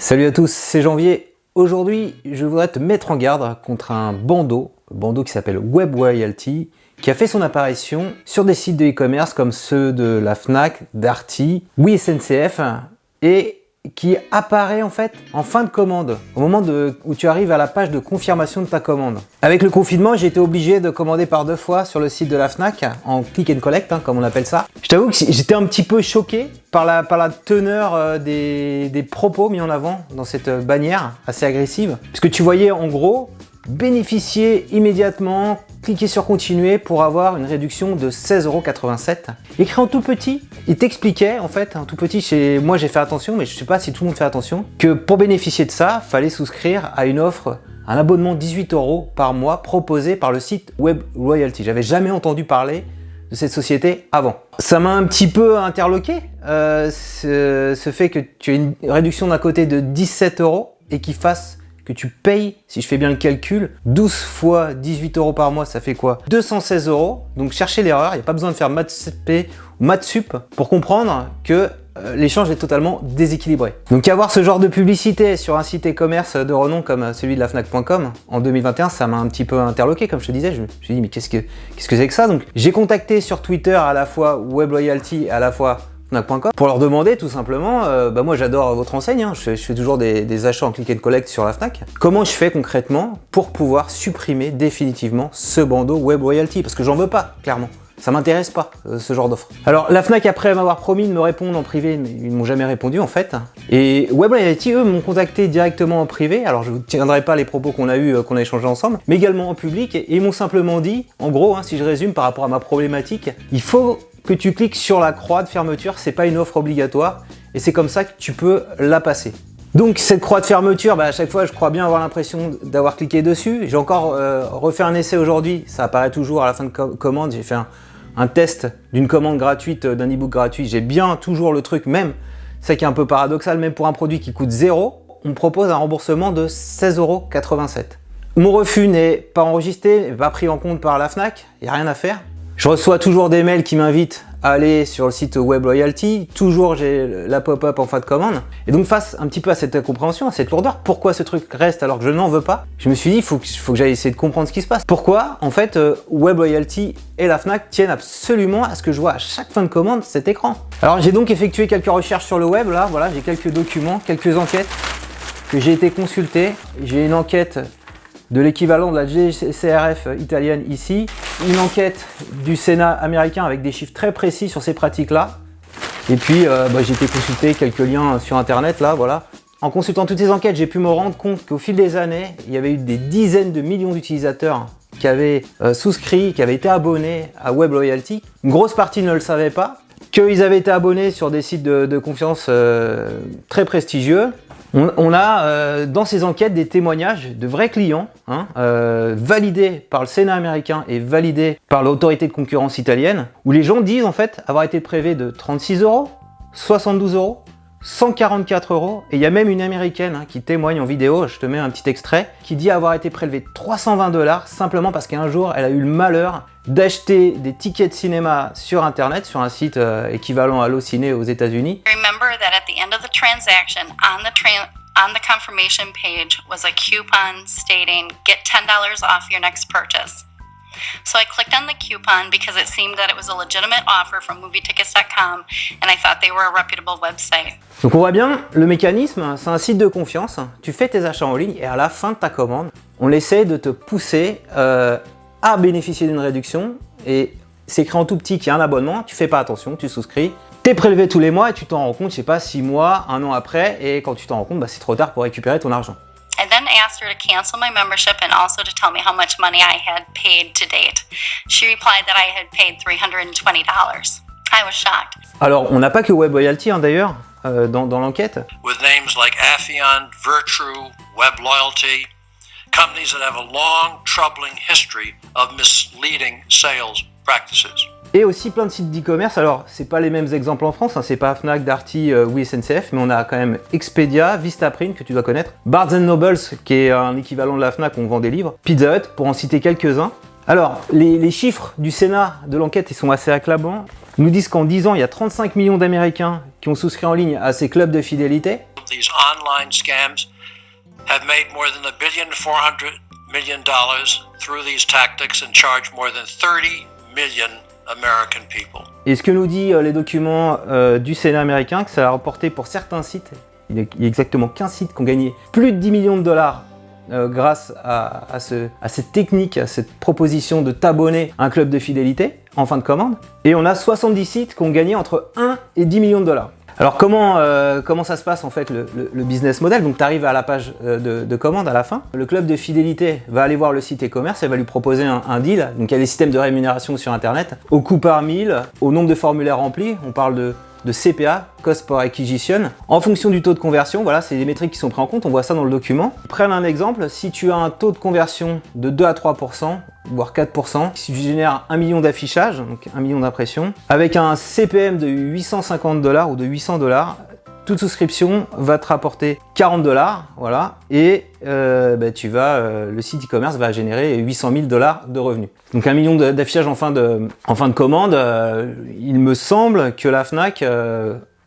Salut à tous, c'est Janvier. Aujourd'hui, je voudrais te mettre en garde contre un bandeau qui s'appelle Web Royalty, qui a fait son apparition sur des sites de e-commerce comme ceux de la Fnac, Darty, Oui SNCF, et qui apparaît en fait en fin de commande, au moment où tu arrives à la page de confirmation de ta commande. Avec le confinement, j'ai été obligé de commander par 2 fois sur le site de la Fnac, en click and collect, comme on appelle ça. Je t'avoue que j'étais un petit peu choqué par la teneur des propos mis en avant dans cette bannière assez agressive. Puisque tu voyais en gros, bénéficier immédiatement, cliquer sur continuer pour avoir une réduction de 16,87 €. Écrit en tout petit, il t'expliquait en fait, en tout petit, moi j'ai fait attention, mais je sais pas si tout le monde fait attention, que pour bénéficier de ça, fallait souscrire à une offre, un abonnement 18 € par mois proposé par le site Web Royalty. J'avais jamais entendu parler de cette société avant. Ça m'a un petit peu interloqué, ce fait que tu aies une réduction d'un côté de 17 € et que tu payes, si je fais bien le calcul, 12 fois 18 € par mois, ça fait quoi? 216 €. Donc cherchez l'erreur, il n'y a pas besoin de faire maths CP ou maths sup pour comprendre que l'échange est totalement déséquilibré. Donc avoir ce genre de publicité sur un site e-commerce de renom comme celui de la Fnac.com en 2021, ça m'a un petit peu interloqué, comme je te disais. Je me suis dit, mais qu'est-ce que c'est que ça? Donc j'ai contacté sur Twitter à la fois Web Royalty et à la fois Fnac.com pour leur demander tout simplement, moi j'adore votre enseigne, je fais toujours des achats en click and collect sur la Fnac. Comment je fais concrètement pour pouvoir supprimer définitivement ce bandeau Web Royalty? Parce que j'en veux pas, clairement. Ça m'intéresse pas, ce genre d'offre. Alors la Fnac, après m'avoir promis de me répondre en privé, mais ils m'ont jamais répondu en fait. Et Web Royalty, eux, m'ont contacté directement en privé. Alors je ne vous tiendrai pas les propos qu'on a échangés ensemble, mais également en public. Et ils m'ont simplement dit, en gros, si je résume par rapport à ma problématique, il faut que tu cliques sur la croix de fermeture, c'est pas une offre obligatoire. Et c'est comme ça que tu peux la passer. Donc cette croix de fermeture, à chaque fois je crois bien avoir l'impression d'avoir cliqué dessus. J'ai encore refait un essai aujourd'hui, ça apparaît toujours à la fin de commande. J'ai fait un test d'une commande gratuite, d'un e-book gratuit. J'ai bien toujours le truc, même, c'est qui est un peu paradoxal, même pour un produit qui coûte 0, on me propose un remboursement de 16,87 €. Mon refus n'est pas enregistré, pas pris en compte par la Fnac, il n'y a rien à faire. Je reçois toujours des mails qui m'invitent à aller sur le site Web Royalty, toujours j'ai la pop-up en fin de commande. Et donc face un petit peu à cette incompréhension, à cette lourdeur, pourquoi ce truc reste alors que je n'en veux pas? Je me suis dit, il faut que j'aille essayer de comprendre ce qui se passe. Pourquoi en fait Web Royalty et la Fnac tiennent absolument à ce que je vois à chaque fin de commande cet écran. Alors j'ai donc effectué quelques recherches sur le web, là, voilà, j'ai quelques documents, quelques enquêtes que j'ai été consulter. J'ai une enquête de l'équivalent de la GCRF italienne ici, une enquête du Sénat américain avec des chiffres très précis sur ces pratiques-là. Et puis j'ai été consulter quelques liens sur internet, là, voilà. En consultant toutes ces enquêtes, j'ai pu me rendre compte qu'au fil des années, il y avait eu des dizaines de millions d'utilisateurs qui avaient souscrit, qui avaient été abonnés à Web Royalty. Une grosse partie ne le savait pas, qu'ils avaient été abonnés sur des sites de confiance très prestigieux. On a dans ces enquêtes des témoignages de vrais clients, validés par le Sénat américain et validés par l'autorité de concurrence italienne, où les gens disent en fait avoir été prélevés de 36 €, 72 €, 144 €, et il y a même une américaine qui témoigne en vidéo, je te mets un petit extrait, qui dit avoir été prélevée 320 $ simplement parce qu'un jour elle a eu le malheur d'acheter des tickets de cinéma sur internet, sur un site équivalent à Allociné aux États-Unis. Remember that at the end of the transaction, on the confirmation page was a coupon stating get $10 off your next purchase. So I clicked on the coupon because it seemed that it was a legitimate offer from movietickets.com and I thought they were a reputable website. Donc on voit bien le mécanisme, c'est un site de confiance, tu fais tes achats en ligne et à la fin de ta commande, on essaie de te pousser à bénéficier d'une réduction et c'est écrit en tout petit qu'il y a un abonnement, tu fais pas attention, tu souscris, t'es prélevé tous les mois et tu t'en rends compte, je sais pas, 6 mois, 1 an après, et quand tu t'en rends compte, c'est trop tard pour récupérer ton argent. I then asked her to cancel my membership and also to tell me how much money I had paid to date. She replied that I had paid $320. I was shocked. Alors, on n'a pas que Web Royalty d'ailleurs dans l'enquête. With names like Affion, Virtrue, Web Loyalty, companies that have a long, troubling history of misleading sales practices. Et aussi plein de sites d'e-commerce. Alors, c'est pas les mêmes exemples en France, c'est pas Fnac, Darty, Oui SNCF, mais on a quand même Expedia, Vistaprint que tu dois connaître, Barnes & Noble qui est un équivalent de la Fnac où on vend des livres, Pizza Hut pour en citer quelques-uns. Alors, les chiffres du Sénat de l'enquête, ils sont assez acclamants. Ils nous disent qu'en 10 ans, il y a 35 millions d'Américains qui ont souscrit en ligne à ces clubs de fidélité. these online scams have made more than $1.4 billion through these tactics and charged more than 30 million American people. Et ce que nous dit les documents du Sénat américain, que ça a rapporté pour certains sites, il y a exactement 15 sites qui ont gagné plus de 10 millions de dollars grâce à cette technique, à cette proposition de t'abonner à un club de fidélité en fin de commande. Et on a 70 sites qui ont gagné entre 1 et 10 millions de dollars. Alors comment ça se passe en fait le business model? Donc tu arrives à la page de commande à la fin. Le club de fidélité va aller voir le site e-commerce et va lui proposer un deal. Donc il y a les systèmes de rémunération sur internet, au coût par 1000, au nombre de formulaires remplis. On parle de CPA, Cost per Acquisition, en fonction du taux de conversion. Voilà, c'est des métriques qui sont prises en compte, on voit ça dans le document. Prenons un exemple, si tu as un taux de conversion de 2 à 3%, voire 4%, si tu génères 1 million d'affichages, donc 1 million d'impressions, avec un CPM de 850 $ ou de 800 $, toute souscription va te rapporter 40 $, voilà, et le site e-commerce va générer 800 000 $ de revenus. Donc 1 million d'affichages en fin de commande, il me semble que la Fnac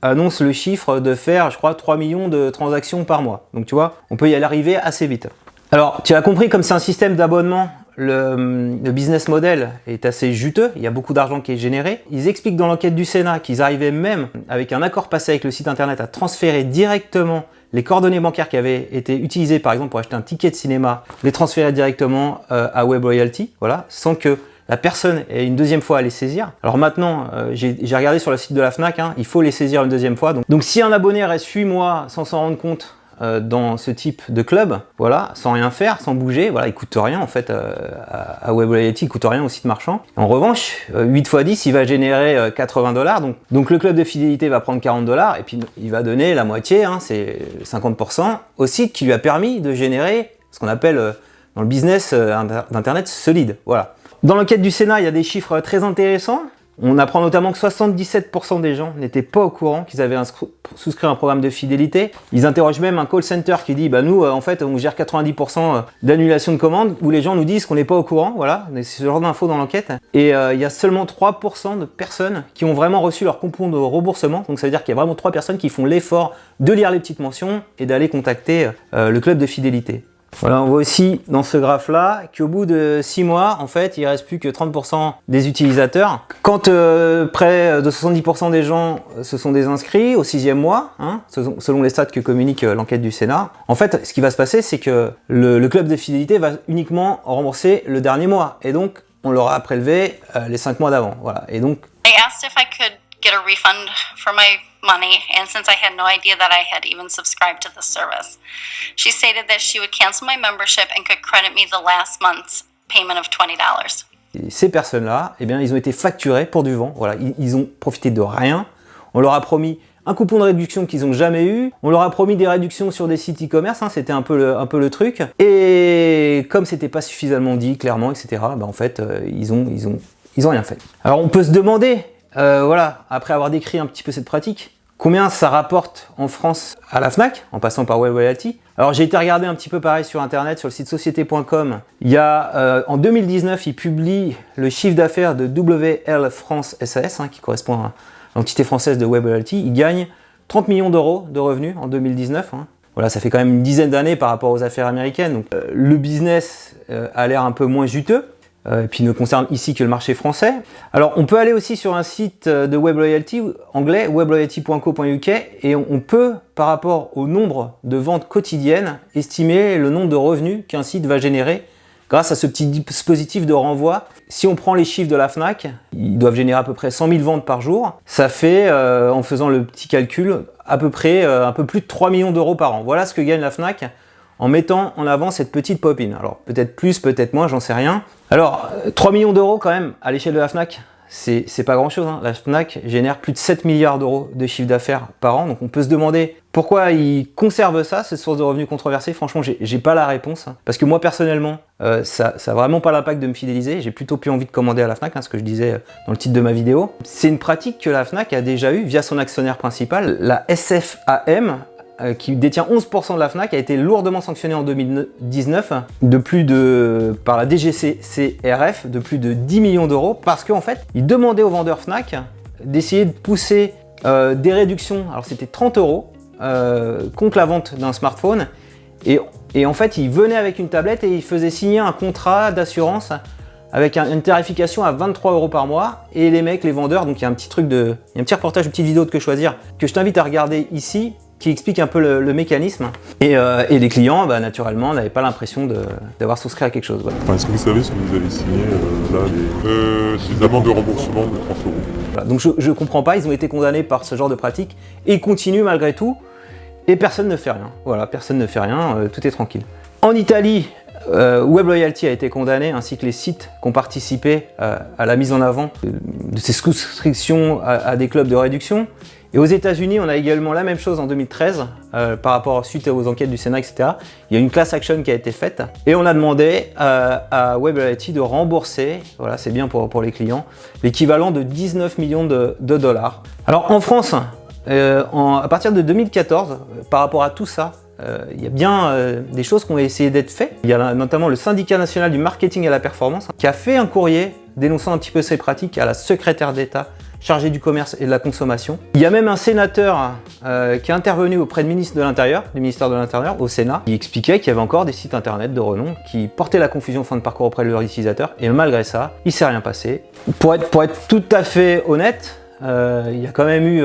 annonce le chiffre de faire, je crois, 3 millions de transactions par mois. Donc tu vois, on peut y aller arriver assez vite. Alors, tu as compris, comme c'est un système d'abonnement, le business model est assez juteux, il y a beaucoup d'argent qui est généré. Ils expliquent dans l'enquête du Sénat qu'ils arrivaient même, avec un accord passé avec le site internet, à transférer directement les coordonnées bancaires qui avaient été utilisées par exemple pour acheter un ticket de cinéma, les transférer directement à Web Loyalty, voilà, sans que la personne ait une deuxième fois à les saisir. Alors maintenant, j'ai regardé sur le site de la Fnac, hein, il faut les saisir une deuxième fois. Donc si un abonné reste 8 mois sans s'en rendre compte, dans ce type de club, voilà, sans rien faire, sans bouger, voilà, il coûte rien en fait à Web Loyalty, il coûte rien au site marchand. En revanche, 8 x 10, il va générer 80 $, donc le club de fidélité va prendre 40 $ et puis il va donner la moitié, hein, c'est 50%, au site qui lui a permis de générer ce qu'on appelle dans le business d'internet solide, voilà. Dans l'enquête du Sénat, il y a des chiffres très intéressants. On apprend notamment que 77% des gens n'étaient pas au courant qu'ils avaient souscrit un programme de fidélité. Ils interrogent même un call center qui dit nous en fait on gère 90% d'annulation de commandes, où les gens nous disent qu'on n'est pas au courant, voilà, c'est ce genre d'infos dans l'enquête. Et il y a seulement 3% de personnes qui ont vraiment reçu leur coupon de remboursement, donc ça veut dire qu'il y a vraiment 3 personnes qui font l'effort de lire les petites mentions et d'aller contacter le club de fidélité. Voilà, on voit aussi dans ce graphe-là qu'au bout de 6 mois, en fait, il ne reste plus que 30% des utilisateurs. Quand près de 70% des gens se sont désinscrits au 6e mois, hein, selon les stats que communique l'enquête du Sénat, en fait, ce qui va se passer, c'est que le club de fidélité va uniquement rembourser le dernier mois. Et donc, on leur a prélevé les 5 mois d'avant. Voilà. Et donc, I asked if I could get a refund for my money, and since I had no idea that I had even subscribed to the service, she stated that she would cancel my membership and could credit me the last month's payment of $20. Et ces personnes-là, eh bien, ils ont été facturés pour du vent. Voilà, ils ont profité de rien. On leur a promis un coupon de réduction qu'ils n'ont jamais eu. On leur a promis des réductions sur des sites e-commerce, hein, c'était un peu le truc. Et comme c'était pas suffisamment dit, clairement, etc., ben, en fait, ils ont rien fait. Alors on peut se demander, voilà, après avoir décrit un petit peu cette pratique, combien ça rapporte en France à la Fnac, en passant par Web Loyalty. Alors j'ai été regarder un petit peu pareil sur internet, sur le site société.com. Il y a, en 2019, ils publient le chiffre d'affaires de WL France SAS, hein, qui correspond à l'entité française de Web Loyalty. Ils gagnent 30 millions d'euros de revenus en 2019. Hein. Voilà, ça fait quand même une dizaine d'années par rapport aux affaires américaines. Donc, le business a l'air un peu moins juteux. Et puis ne concerne ici que le marché français. Alors on peut aller aussi sur un site de Web Loyalty, anglais, webloyalty.co.uk, et on peut, par rapport au nombre de ventes quotidiennes, estimer le nombre de revenus qu'un site va générer grâce à ce petit dispositif de renvoi. Si on prend les chiffres de la Fnac, ils doivent générer à peu près 100 000 ventes par jour. Ça fait, en faisant le petit calcul, à peu près un peu plus de 3 millions d'euros par an. Voilà ce que gagne la Fnac en mettant en avant cette petite pop-in. Alors peut-être plus, peut-être moins, j'en sais rien. Alors 3 millions d'euros quand même à l'échelle de la Fnac, c'est pas grand chose. Hein. La Fnac génère plus de 7 milliards d'euros de chiffre d'affaires par an. Donc on peut se demander pourquoi ils conservent ça, cette source de revenus controversée. Franchement, j'ai pas la réponse. Hein. Parce que moi personnellement, ça a vraiment pas l'impact de me fidéliser. J'ai plutôt plus envie de commander à la Fnac, hein, ce que je disais dans le titre de ma vidéo. C'est une pratique que la Fnac a déjà eue via son actionnaire principal, la SFAM, qui détient 11% de la Fnac, a été lourdement sanctionné en 2019 par la DGCCRF de plus de 10 millions d'euros parce qu'en fait, ils demandaient aux vendeurs Fnac d'essayer de pousser des réductions. Alors c'était 30 € contre la vente d'un smartphone. Et en fait, ils venaient avec une tablette et ils faisaient signer un contrat d'assurance avec une tarification à 23 € par mois. Et les mecs, les vendeurs, donc il y a un petit reportage, une petite vidéo de Que Choisir que je t'invite à regarder ici, qui explique un peu le mécanisme. Et les clients, naturellement, n'avaient pas l'impression d'avoir souscrit à quelque chose. Voilà. Est-ce que vous savez si vous avez signé ces amendes de remboursement de 30 €? Voilà. Donc je comprends pas, ils ont été condamnés par ce genre de pratique et ils continuent malgré tout. Et personne ne fait rien. Voilà, personne ne fait rien, tout est tranquille. En Italie, Web Loyalty a été condamné, ainsi que les sites qui ont participé à la mise en avant de ces souscriptions à des clubs de réduction. Et aux États-Unis, on a également la même chose en 2013, par rapport suite aux enquêtes du Sénat, etc. Il y a une class action qui a été faite et on a demandé à Web Loyalty de rembourser, voilà, c'est bien pour les clients, l'équivalent de 19 millions de dollars. Alors en France, à partir de 2014, par rapport à tout ça, il y a bien des choses qui ont essayé d'être faites. Il y a notamment le syndicat national du marketing et la performance qui a fait un courrier dénonçant un petit peu ces pratiques à la secrétaire d'État chargée du commerce et de la consommation. Il y a même un sénateur qui est intervenu auprès du ministre de l'Intérieur, du ministère de l'Intérieur, au Sénat, qui expliquait qu'il y avait encore des sites internet de renom qui portaient la confusion fin de parcours auprès de leurs utilisateurs, et malgré ça, il ne s'est rien passé. Pour être tout à fait honnête, il y a quand même eu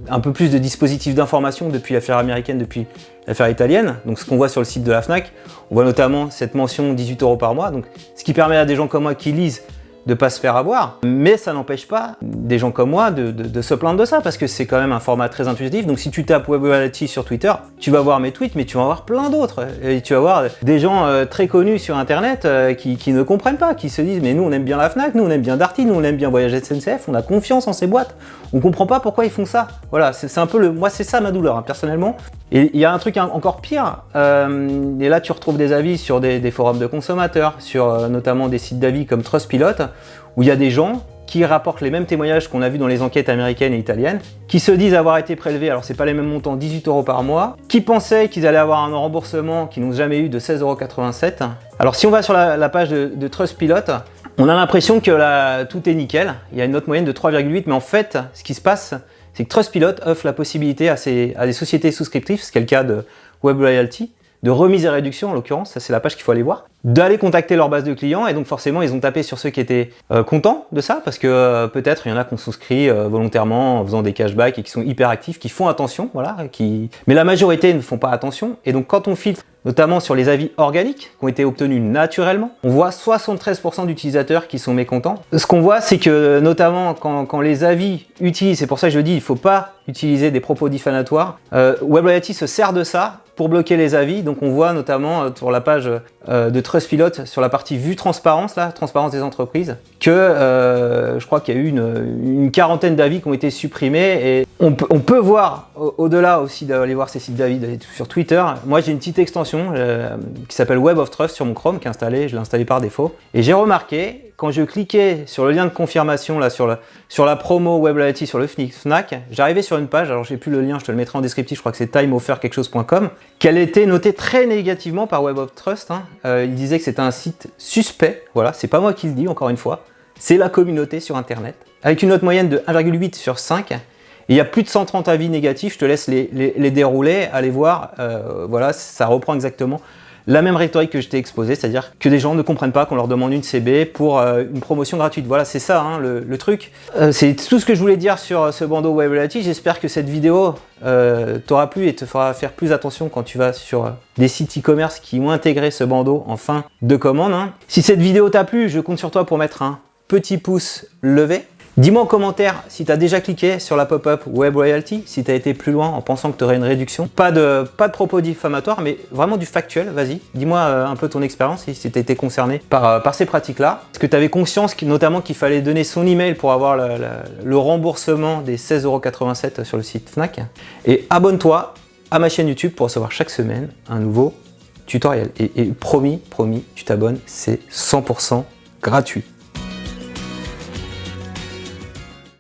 un peu plus de dispositifs d'information depuis l'affaire américaine, depuis l'affaire italienne. Donc ce qu'on voit sur le site de la Fnac, on voit notamment cette mention 18 € par mois, donc ce qui permet à des gens comme moi qui lisent de ne pas se faire avoir, mais ça n'empêche pas des gens comme moi de se plaindre de ça, parce que c'est quand même un format très intuitif. Donc si tu tapes Web Loyalty sur Twitter, tu vas voir mes tweets, mais tu vas en voir plein d'autres, et tu vas voir des gens très connus sur internet qui ne comprennent pas, qui se disent mais nous on aime bien la Fnac, nous on aime bien Darty, nous on aime bien Voyage SNCF, on a confiance en ces boîtes, on comprend pas pourquoi ils font ça. Voilà, c'est un peu moi c'est ça ma douleur, personnellement. Et il y a un truc encore pire, et là tu retrouves des avis sur des forums de consommateurs, sur notamment des sites d'avis comme Trustpilot, où il y a des gens qui rapportent les mêmes témoignages qu'on a vu dans les enquêtes américaines et italiennes, qui se disent avoir été prélevés, alors c'est pas les mêmes montants, 18 € par mois, qui pensaient qu'ils allaient avoir un remboursement qu'ils n'ont jamais eu de 16,87 €. Alors si on va sur la page de Trustpilot, on a l'impression que tout est nickel, il y a une note moyenne de 3,8, mais en fait, ce qui se passe, c'est que Trustpilot offre la possibilité à des sociétés souscriptives, ce qui est le cas de Web Loyalty, de remise et réduction en l'occurrence, ça c'est la page qu'il faut aller voir, d'aller contacter leur base de clients, et donc forcément ils ont tapé sur ceux qui étaient contents de ça, parce que peut-être il y en a qui ont souscrit volontairement en faisant des cashbacks et qui sont hyper actifs, qui font attention, voilà, mais la majorité ne font pas attention. Et donc quand on filtre notamment sur les avis organiques qui ont été obtenus naturellement, on voit 73% d'utilisateurs qui sont mécontents. Ce qu'on voit, c'est que notamment quand les avis utilisent, c'est pour ça que je dis il ne faut pas utiliser des propos diffamatoires, Web Loyalty se sert de ça pour bloquer les avis. Donc on voit notamment sur la page de Trustpilot, sur la partie vue transparence, là, transparence des entreprises, que je crois qu'il y a eu une quarantaine d'avis qui ont été supprimés. Et on peut voir, au-delà aussi d'aller voir ces sites d'avis sur Twitter, moi j'ai une petite extension qui s'appelle Web of Trust sur mon Chrome qui est installé, je l'ai installé par défaut. Et j'ai remarqué, quand je cliquais sur le lien de confirmation là, sur la promo Web Loyalty sur le Fnac, j'arrivais sur une page, alors j'ai plus le lien, je te le mettrai en descriptif, je crois que c'est timeofferquelquechose.com, qu'elle était notée très négativement par Web of Trust. Il disait que c'était un site suspect, voilà, c'est pas moi qui le dis encore une fois, c'est la communauté sur internet, avec une note moyenne de 1,8 sur 5. Il y a plus de 130 avis négatifs, je te laisse les dérouler, allez voir, voilà, ça reprend exactement la même rhétorique que je t'ai exposée, c'est-à-dire que des gens ne comprennent pas qu'on leur demande une CB pour une promotion gratuite. Voilà, c'est ça le truc. C'est tout ce que je voulais dire sur ce bandeau Web Loyalty. J'espère que cette vidéo t'aura plu et te fera faire plus attention quand tu vas sur des sites e-commerce qui ont intégré ce bandeau en fin de commande. Si cette vidéo t'a plu, je compte sur toi pour mettre un petit pouce levé. Dis-moi en commentaire si tu as déjà cliqué sur la pop-up Web Loyalty, si tu as été plus loin en pensant que tu aurais une réduction. Pas de propos diffamatoires, mais vraiment du factuel, vas-y. Dis-moi un peu ton expérience, si tu as été concerné par ces pratiques-là. Est-ce que tu avais conscience notamment qu'il fallait donner son email pour avoir le remboursement des 16,87 € sur le site Fnac? Et abonne-toi à ma chaîne YouTube pour recevoir chaque semaine un nouveau tutoriel. Et promis, tu t'abonnes, c'est 100% gratuit.